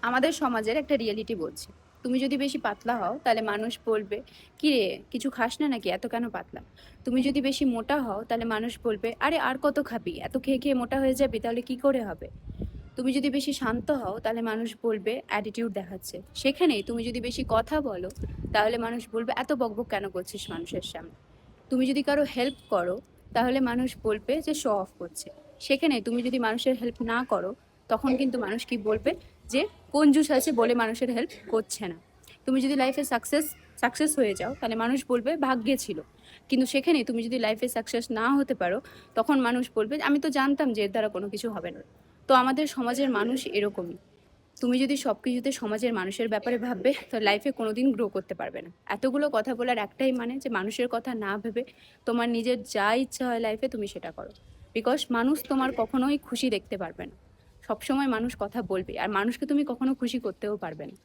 আমাদের সমাজের একটা রিয়েলিটি বলছি। তুমি যদি বেশি পাতলা হও তাহলে মানুষ বলবে, "কি রে, কিছু খাস না নাকি? এত কেন পাতলা?" তুমি যদি বেশি মোটা হও তাহলে মানুষ বলবে, "আরে আর কত খাবি? এত খেয়ে, খেয়ে মোটা হয়ে যাবি, তাহলে কি করে হবে?" তুমি যদি বেশি শান্ত হও তাহলে মানুষ বলবে অ্যাটিটিউড দেখাচ্ছে। সেখানেই তুমি যদি বেশি কথা বলো তাহলে মানুষ বলবে, "এত বকবক কেন করছিস মানুষের সামনে?" তুমি যদি কারো হেল্প করো তাহলে মানুষ বলবে যে শো অফ করছে। সেখানে তুমি যদি মানুষের হেল্প না করো তখন কিন্তু মানুষ কি বলবে, যে কঞ্জুস আছে বলে মানুষের হেল্প করছে না। তুমি যদি লাইফে সাকসেস হয়ে যাও তাহলে মানুষ বলবে ভাগ্যে ছিল। কিন্তু সেখানে তুমি যদি লাইফে সাকসেস না হতে পারো তখন মানুষ বলবে, আমি তো জানতাম যে এর দ্বারা কোনো কিছু হবে না। তো আমাদের সমাজের মানুষ এরকমই। তুমি যদি সবকিছুতে সমাজের মানুষের ব্যাপারে ভাববে তো লাইফে কোনোদিন গ্রো করতে পারবে না। এতগুলো কথা বলার একটাই মানে, যে মানুষের কথা না ভেবে তোমার নিজের যা ইচ্ছা হয় লাইফে তুমি সেটা করো। বিকজ মানুষ তোমার কখনোই খুশি দেখতে পারবে না। সবসময় মানুষ কথা বলবে, আর মানুষকে তুমি কখনো খুশি করতেও পারবে না।